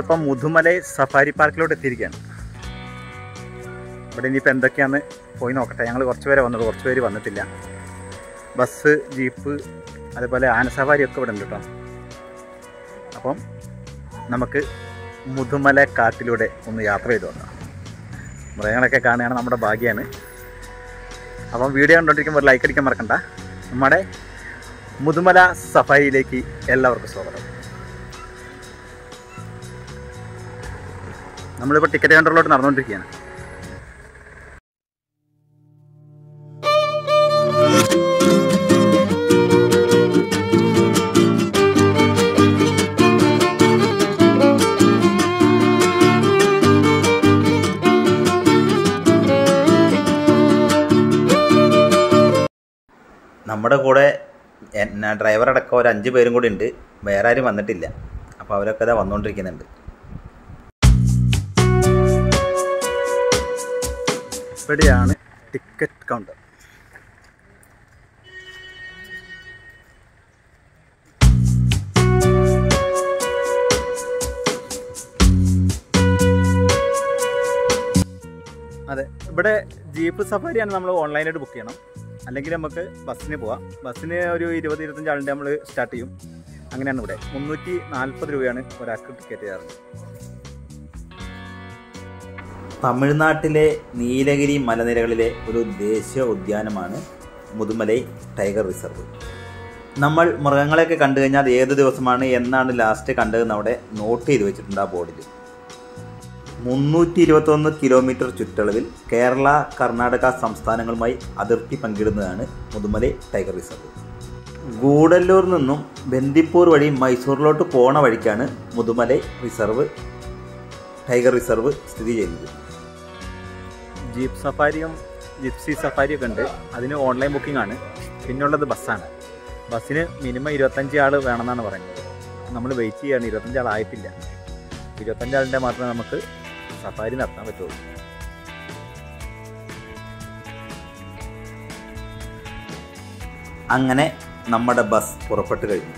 നമ്മളിപ്പം മുതുമലൈ സഫാരി പാർക്കിലോട്ട് എത്തിയിരിക്കുകയാണ്. ഇവിടെ ഇനിയിപ്പോൾ എന്തൊക്കെയാണെന്ന് പോയി നോക്കട്ടെ. ഞങ്ങൾ കുറച്ച് പേരെ വന്നത്, കുറച്ച് പേര് വന്നിട്ടില്ല. ബസ്, ജീപ്പ്, അതുപോലെ ആന സവാരിയൊക്കെ ഇവിടെ ഉണ്ട് കേട്ടോ. അപ്പം നമുക്ക് മുതുമല കാട്ടിലൂടെ ഒന്ന് യാത്ര ചെയ്ത് നോക്കാം. മൃഗങ്ങളൊക്കെ കാണുകയാണ് നമ്മുടെ ഭാഗ്യമാണ്. അപ്പം വീഡിയോ കണ്ടുകൊണ്ടിരിക്കുമ്പോൾ ലൈക്ക് അടിക്കാൻ മറക്കണ്ട. നമ്മുടെ മുതുമല സഫാരിയിലേക്ക് എല്ലാവർക്കും സ്വാഗതം. നമ്മളിപ്പോൾ ടിക്കറ്റ് കൗണ്ടറിലോട്ട് നടന്നുകൊണ്ടിരിക്കുകയാണ്. നമ്മുടെ കൂടെ ഡ്രൈവർ അടക്കം ഒരു 5 പേരും കൂടി ഉണ്ട്. വേറെ ആരും വന്നിട്ടില്ല. അപ്പോൾ അവരൊക്കെ ഇതാ വന്നുകൊണ്ടിരിക്കുന്നുണ്ട്. ഇവിടെയാണ് ടിക്കറ്റ് കൗണ്ടർ. അതെ, ഇവിടെ ജീപ്പ് സഫാരിയാണ് നമ്മൾ ഓൺലൈനായിട്ട് ബുക്ക് ചെയ്യണം. അല്ലെങ്കിൽ നമുക്ക് ബസ്സിന് പോവാം. ബസ്സിന് ഒരു 20-25 ആളുടെ നമ്മൾ സ്റ്റാർട്ട് ചെയ്യും. അങ്ങനെയാണ് ഇവിടെ 340 രൂപയാണ് ഒരാൾക്ക് ടിക്കറ്റ് ചെയ്യാറുണ്ട്. തമിഴ്നാട്ടിലെ നീലഗിരി മലനിരകളിലെ ഒരു ദേശീയ ഉദ്യാനമാണ് മുതുമലൈ ടൈഗർ റിസർവ്. നമ്മൾ മൃഗങ്ങളെയൊക്കെ കണ്ടു കഴിഞ്ഞാൽ ഏത് ദിവസമാണ് എന്നാണ് ലാസ്റ്റ് കണ്ടതെന്ന് അവിടെ നോട്ട് ചെയ്ത് വെച്ചിട്ടുണ്ട് ആ ബോർഡിൽ. 321 കിലോമീറ്റർ ചുറ്റളവിൽ കേരള, കർണാടക സംസ്ഥാനങ്ങളുമായി അതിർത്തി പങ്കിടുന്നതാണ് മുതുമലൈ ടൈഗർ റിസർവ്. ഗൂഡല്ലൂരിൽ നിന്നും ബന്ദിപ്പൂർ വഴി മൈസൂരിലോട്ട് പോണ വഴിക്കാണ് മുതുമലൈ ടൈഗർ റിസർവ് സ്ഥിതി ചെയ്യുന്നത്. ജീപ്പ് സഫാരിയും ജിപ്സി സഫാരിയൊക്കെ ഉണ്ട്. അതിന് ഓൺലൈൻ ബുക്കിംഗ് ആണ്. പിന്നുള്ളത് ബസ്സാണ്. ബസ്സിന് മിനിമം 25 ആൾ വേണമെന്നാണ് പറയുന്നത്. നമ്മൾ വെയിറ്റ് ചെയ്യാണ്. 25 ആളായിട്ടില്ല. 25 ആളിൻ്റെ മാത്രമേ നമുക്ക് സഫാരി നടത്താൻ പറ്റുള്ളൂ. അങ്ങനെ നമ്മുടെ ബസ് പുറപ്പെട്ടു കഴിഞ്ഞു.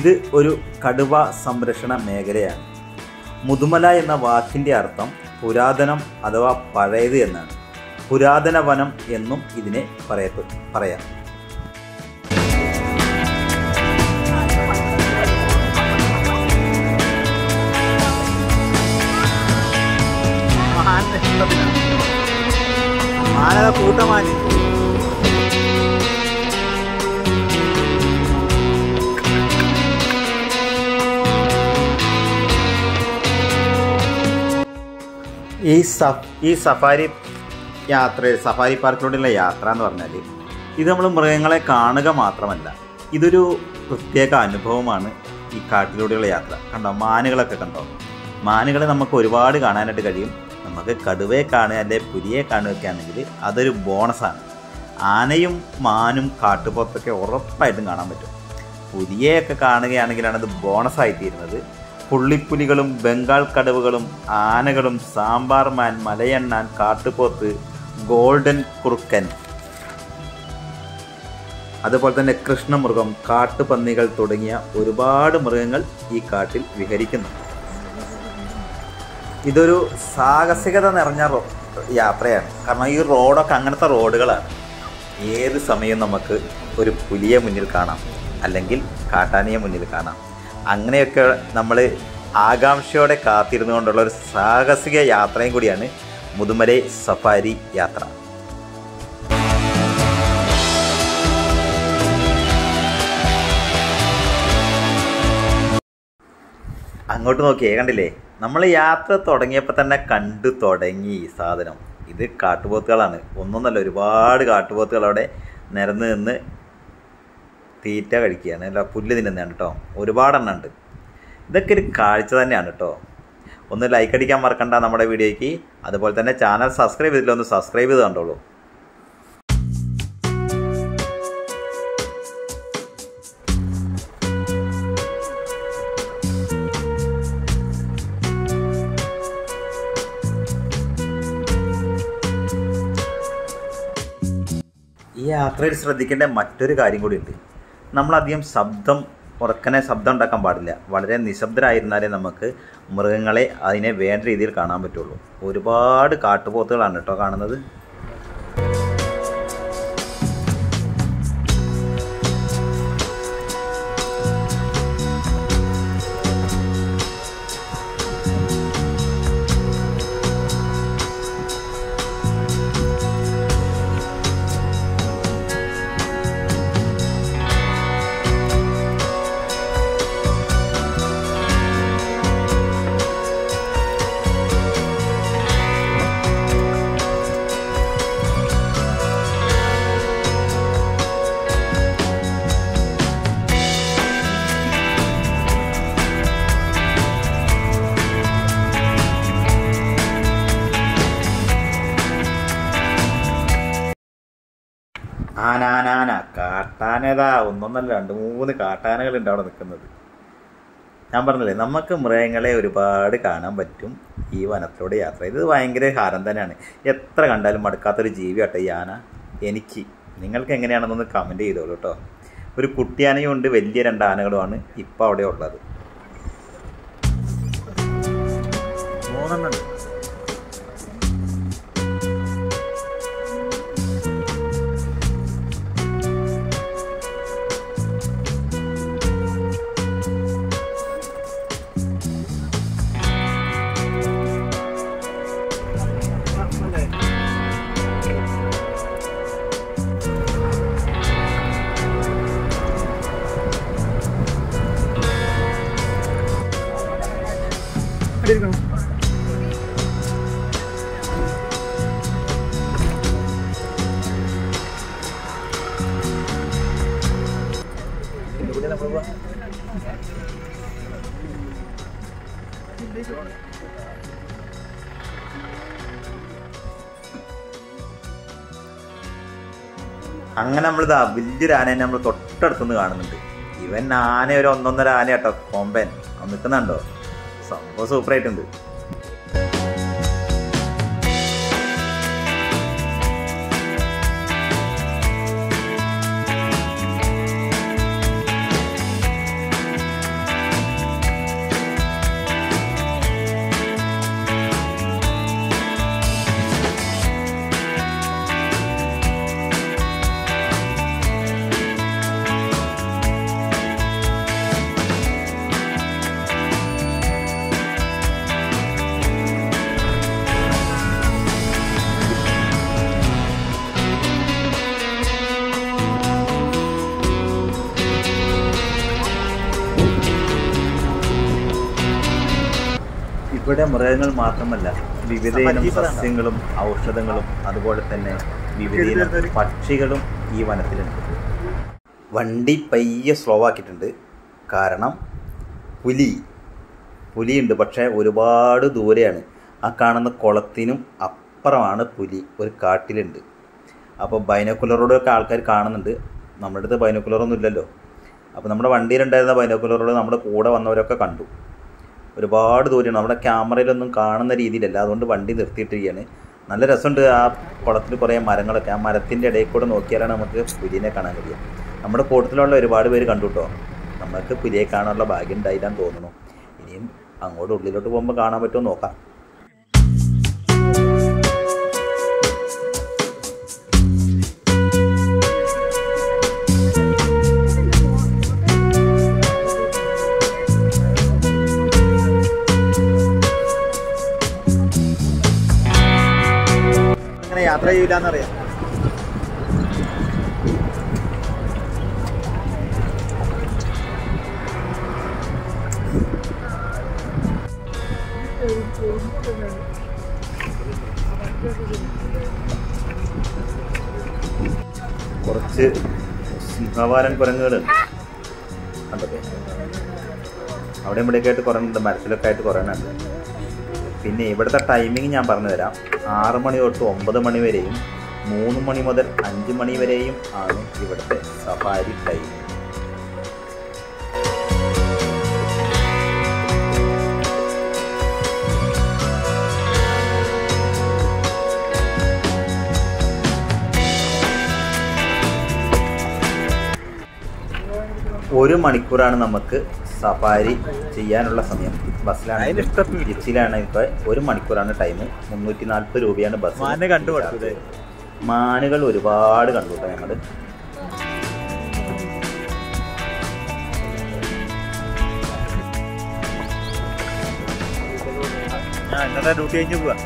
ഇത് ഒരു കടുവ സംരക്ഷണ മേഖലയാണ്. മുതുമല എന്ന വാക്കിൻ്റെ അർത്ഥം പുരാതനം അഥവാ പഴയത് എന്നാണ്. പുരാതന വനം എന്നും ഇതിനെ പറയാം. കൂട്ടമാനി ഈ സഫാരി പാർക്കിലൂടെയുള്ള യാത്ര എന്ന് പറഞ്ഞാൽ ഇത് നമ്മൾ മൃഗങ്ങളെ കാണുക മാത്രമല്ല, ഇതൊരു പ്രത്യേക അനുഭവമാണ്. ഈ കാട്ടിലൂടെയുള്ള യാത്ര കണ്ടോ, മാനുകളൊക്കെ കണ്ടോ. മാനുകളെ നമുക്ക് ഒരുപാട് കാണാനായിട്ട് കഴിയും. നമുക്ക് കടുവയെ കാണുക അല്ലെ പുലിയെ കാണുകയൊക്കെ ആണെങ്കിൽ അതൊരു ബോണസാണ്. ആനയും മാനും കാട്ടുപോത്തൊക്കെ ഉറപ്പായിട്ടും കാണാൻ പറ്റും. പുലിയെയൊക്കെ കാണുകയാണെങ്കിലാണ് അത് ബോണസായിത്തീരുന്നത്. പുള്ളിപ്പുലികളും ബംഗാൾ കടുവകളും ആനകളും സാമ്പാർ മാൻ, മലയണ്ണാൻ, കാട്ടുപോത്ത്, ഗോൾഡൻ കുറുക്കൻ, അതുപോലെ തന്നെ കൃഷ്ണമൃഗം, കാട്ടുപന്നികൾ തുടങ്ങിയ ഒരുപാട് മൃഗങ്ങൾ ഈ കാട്ടിൽ വിഹരിക്കുന്നു. ഇതൊരു സാഹസികത നിറഞ്ഞ യാത്രയാണ്. കാരണം ഈ റോഡൊക്കെ അങ്ങനത്തെ റോഡുകളാണ്. ഏത് സമയവും നമുക്ക് ഒരു പുലിയെ മുന്നിൽ കാണാം, അല്ലെങ്കിൽ കാട്ടാനയെ മുന്നിൽ കാണാം. അങ്ങനെയൊക്കെ നമ്മൾ ആകാംക്ഷയോടെ കാത്തിരുന്നു കൊണ്ടുള്ള ഒരു സാഹസിക യാത്രയും കൂടിയാണ് മുതുമലൈ സഫാരി യാത്ര. അങ്ങോട്ട് നോക്കിയേ, കണ്ടില്ലേ? നമ്മൾ യാത്ര തുടങ്ങിയപ്പോൾ തന്നെ കണ്ടു തുടങ്ങി ഈ സാധനം. ഇത് കാട്ടുപോത്തുകളാണ്. ഒന്നൊന്നല്ല, ഒരുപാട് കാട്ടുപോത്തുകൾ അവിടെ നിരന്ന് നിന്ന് തീറ്റ കഴിക്കുകയാണ്. അല്ല, പുല്ല് തിന്നുന്നതാണ് കേട്ടോ. ഒരുപാടെണ്ണം ഉണ്ട്. ഇതൊക്കെ ഒരു കാഴ്ച തന്നെയാണ് കേട്ടോ. ഒന്ന് ലൈക്ക് അടിക്കാൻ മറക്കണ്ട നമ്മുടെ വീഡിയോയ്ക്ക്. അതുപോലെ തന്നെ ചാനൽ സബ്സ്ക്രൈബ് ചെയ്തില്ല, ഒന്ന് സബ്സ്ക്രൈബ് ചെയ്ത് കണ്ടോളൂ. ഈ യാത്രയിൽ ശ്രദ്ധിക്കേണ്ട മറ്റൊരു കാര്യം കൂടിയുണ്ട്. നമ്മളധികം ശബ്ദം ഉറക്കനെ ശബ്ദം ഉണ്ടാക്കാൻ പാടില്ല. വളരെ നിശബ്ദരായിരുന്നാലേ നമുക്ക് മൃഗങ്ങളെ അതിനെ വേണ്ട രീതിയിൽ കാണാൻ പറ്റുള്ളൂ. ഒരുപാട് കാട്ടുപോത്തുകളാണ് കേട്ടോ കാണുന്നത്. ആനാനാന കാട്ടാനേതാ ഒന്നൊന്നല്ല 2-3 കാട്ടാനകളുണ്ട് അവിടെ നിൽക്കുന്നത്. ഞാൻ പറഞ്ഞില്ലേ, നമുക്ക് മൃഗങ്ങളെ ഒരുപാട് കാണാൻ പറ്റും ഈ വനത്തിലൂടെ യാത്ര. ഇത് ഭയങ്കര ഹാരം തന്നെയാണ്. എത്ര കണ്ടാലും മടുക്കാത്തൊരു ജീവിയാട്ടെ ഈ ആന. എനിക്ക് നിങ്ങൾക്ക് എങ്ങനെയാണെന്നൊന്ന് കമൻറ്റ് ചെയ്തോളൂ കേട്ടോ. ഒരു കുട്ടിയാനയും ഉണ്ട്, വലിയ 2 ആനകളുമാണ് ഇപ്പോൾ അവിടെ ഉള്ളത്. 3 എണ്ണം. അങ്ങനെ നമ്മളിതാ വലിയൊരു ആനയെ നമ്മൾ തൊട്ടടുത്തുനിന്ന് കാണുന്നുണ്ട്. ഇവൻ ആന ഒരു 1-1.5 ആന കേട്ടോ, കൊമ്പൻ നിൽക്കുന്നുണ്ടോ? സംഭവം സൂപ്പറായിട്ടുണ്ട്. ഇവിടെ മൃഗങ്ങൾ മാത്രമല്ല, വിവിധയിനം സസ്യങ്ങളും ഔഷധങ്ങളും അതുപോലെ തന്നെ വിവിധയിനം പക്ഷികളും ഈ വനത്തിലുണ്ട്. വണ്ടി പയ്യെ സ്ലോ ആക്കിയിട്ടുണ്ട്. കാരണം പുലിയുണ്ട്, പക്ഷേ ഒരുപാട് ദൂരെയാണ്. ആ കാണുന്ന കുളത്തിനും അപ്പുറമാണ് പുലി, ഒരു കാട്ടിലുണ്ട്. അപ്പോൾ ബൈനോക്കുലറോടൊക്കെ ആൾക്കാർ കാണുന്നുണ്ട്. നമ്മുടെ അടുത്ത് ബൈനോക്കുലറൊന്നും ഇല്ലല്ലോ. അപ്പോൾ നമ്മുടെ വണ്ടിയിലുണ്ടായിരുന്ന ബൈനോക്കുലറോട് നമ്മുടെ കൂടെ വന്നവരൊക്കെ കണ്ടു. ഒരുപാട് ദൂരെയാണ്, നമ്മുടെ ക്യാമറയിലൊന്നും കാണുന്ന രീതിയിലല്ല. അതുകൊണ്ട് വണ്ടി നിർത്തിയിട്ടിരിക്കുകയാണ്. നല്ല രസമുണ്ട്. ആ കുളത്തിൽ കുറേ മരങ്ങളൊക്കെ, ആ മരത്തിൻ്റെ ഇടയിൽ കൂടെ നോക്കിയാലാണ് നമുക്ക് പുലിനെ കാണാൻ കഴിയുക. നമ്മുടെ കൂട്ടത്തിലുള്ള ഒരുപാട് പേര് കണ്ടു കേട്ടോ. നമുക്ക് പുലിയെ കാണാനുള്ള ഭാഗ്യം ഉണ്ടായില്ലാന്ന് തോന്നുന്നു. ഇനിയും അങ്ങോട്ട് ഉള്ളിലോട്ട് പോകുമ്പോൾ കാണാൻ പറ്റുമോ നോക്കാം. യാത്ര ചെയ്യില്ലെന്നറിയാം. കുറച്ച് സിംഹവാലൻ കുരങ്ങുകളുണ്ട് കണ്ടത്. അവിടെ ഇവിടെയൊക്കെ ആയിട്ട് കുറേ ഉണ്ട്, മരത്തിലൊക്കെ ആയിട്ട് കുറേ ഉണ്ട്. പിന്നെ ഇവിടുത്തെ ടൈമിങ് ഞാൻ പറഞ്ഞു തരാം. 6 മണി തൊട്ട് 9 മണി വരെയും 3 മണി മുതൽ 5 മണി വരെയും ആണ് ഇവിടുത്തെ സഫാരി ടൈം. 1 മണിക്കൂറാണ് നമുക്ക് സഫാരി ചെയ്യാനുള്ള സമയം. ബസ്സിലാണ്, ജിപ്സിയിലാണ്. ഇപ്പോൾ 1 മണിക്കൂറാണ് ടൈം. 340 രൂപയാണ് ബസ്. മാനുകൾ ഒരുപാട് കണ്ടു കേട്ടോ ഞങ്ങൾ. ഇന്നത്തെ ഡ്യൂട്ടി കഴിഞ്ഞ് പോവാ.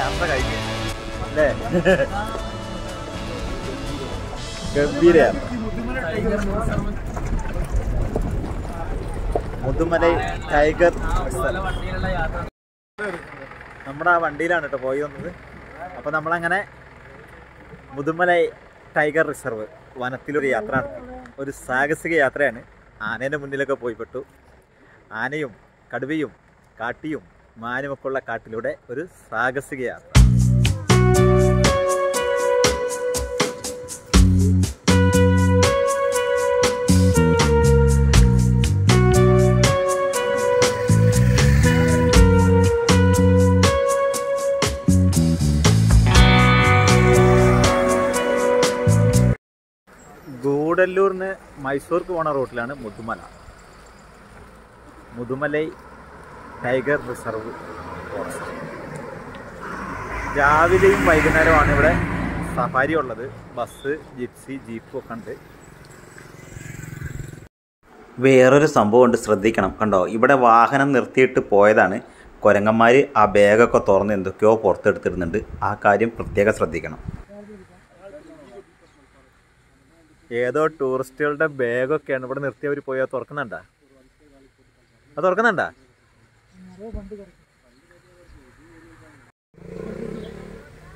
യാത്ര കഴിഞ്ഞു അല്ലേ? ഗംഭീര യാത്ര. മുതുമലൈ ടൈഗർ നമ്മുടെ ആ വണ്ടിയിലാണ് കേട്ടോ പോയി വന്നത്. അപ്പോൾ നമ്മളങ്ങനെ മുതുമലൈ ടൈഗർ റിസർവ് വനത്തിലൊരു യാത്ര നടത്തി. ഒരു സാഹസിക യാത്രയാണ്. ആനേൻ്റെ മുന്നിലൊക്കെ പോയിപ്പെട്ടു. ആനയും കടുവയും കാട്ടിയും മാനുമൊക്കെയുള്ള കാട്ടിലൂടെ ഒരു സാഹസിക യാത്ര. ഗൂഡല്ലൂരിന് മൈസൂർക്ക് പോണ റൂട്ടിലാണ് Mudumalai. Mudumalai tiger reserve forest. രാവിലെയും വൈകുന്നേരമാണ് ഇവിടെ സഫാരി ഉള്ളത്. ബസ്, ജിപ്സി, ജീപ്പും ഒക്കെ ഉണ്ട്. വേറൊരു സംഭവം ഉണ്ട്, ശ്രദ്ധിക്കണം. കണ്ടോ, ഇവിടെ വാഹനം നിർത്തിയിട്ട് പോയതാണ്. കുരങ്ങന്മാർ ആ ബാഗൊക്കെ തുറന്ന് എന്തൊക്കെയോ പുറത്തെടുത്തിരുന്നുണ്ട്. ആ കാര്യം പ്രത്യേകം ശ്രദ്ധിക്കണം. ഏതോ ടൂറിസ്റ്റുകളുടെ ബാഗൊക്കെയാണ് ഇവിടെ നിർത്തി അവർ പോയി. അത് തുറക്കുന്നുണ്ടാ? അത് തുറക്കുന്നുണ്ടാ?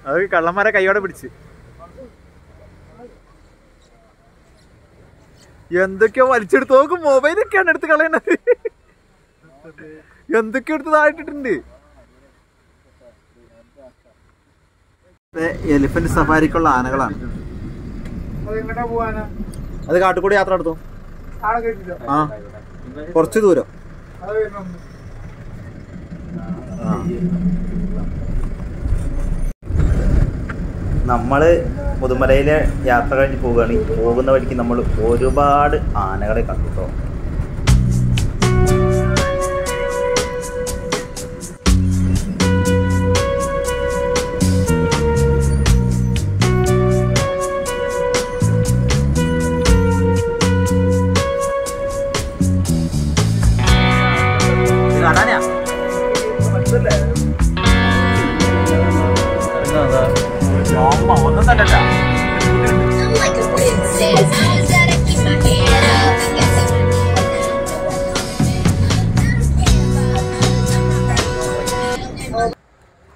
അത് കള്ളന്മാരെ കൈയോടെ പിടിച്ച് എന്തൊക്കെയോ വലിച്ചെടുത്ത് നോക്കും. മൊബൈലൊക്കെയാണ് എടുത്ത് കളയണത്. എന്തൊക്കെയോ എടുത്ത് താഴ്ത്തിട്ടുണ്ട്. എലിഫന്റ് സഫാരിക്കുള്ള ആനകളാണ്. അത് കാട്ടുകൂടി യാത്ര നടത്തും. ആ, കുറച്ച് ദൂരം. നമ്മൾ മുതുമലയിലെ യാത്ര കഴിഞ്ഞ് പോവുകയാണ്. പോകുന്ന വഴിക്ക് നമ്മൾ ഒരുപാട് ആനകളെ കണ്ടു കേട്ടോ. ഒന്നും തന്നെ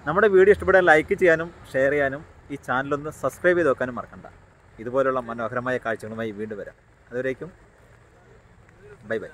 നമ്മുടെ വീഡിയോ ഇഷ്ടപ്പെട്ടാൽ ലൈക്ക് ചെയ്യാനും ഷെയർ ചെയ്യാനും ഈ ചാനലൊന്ന് സബ്സ്ക്രൈബ് ചെയ്ത് വെക്കാനും മറക്കണ്ട. ഇതുപോലുള്ള മനോഹരമായ കാഴ്ചകളുമായി വീണ്ടും വരാം. അതുവരേക്കും ബൈ ബൈ.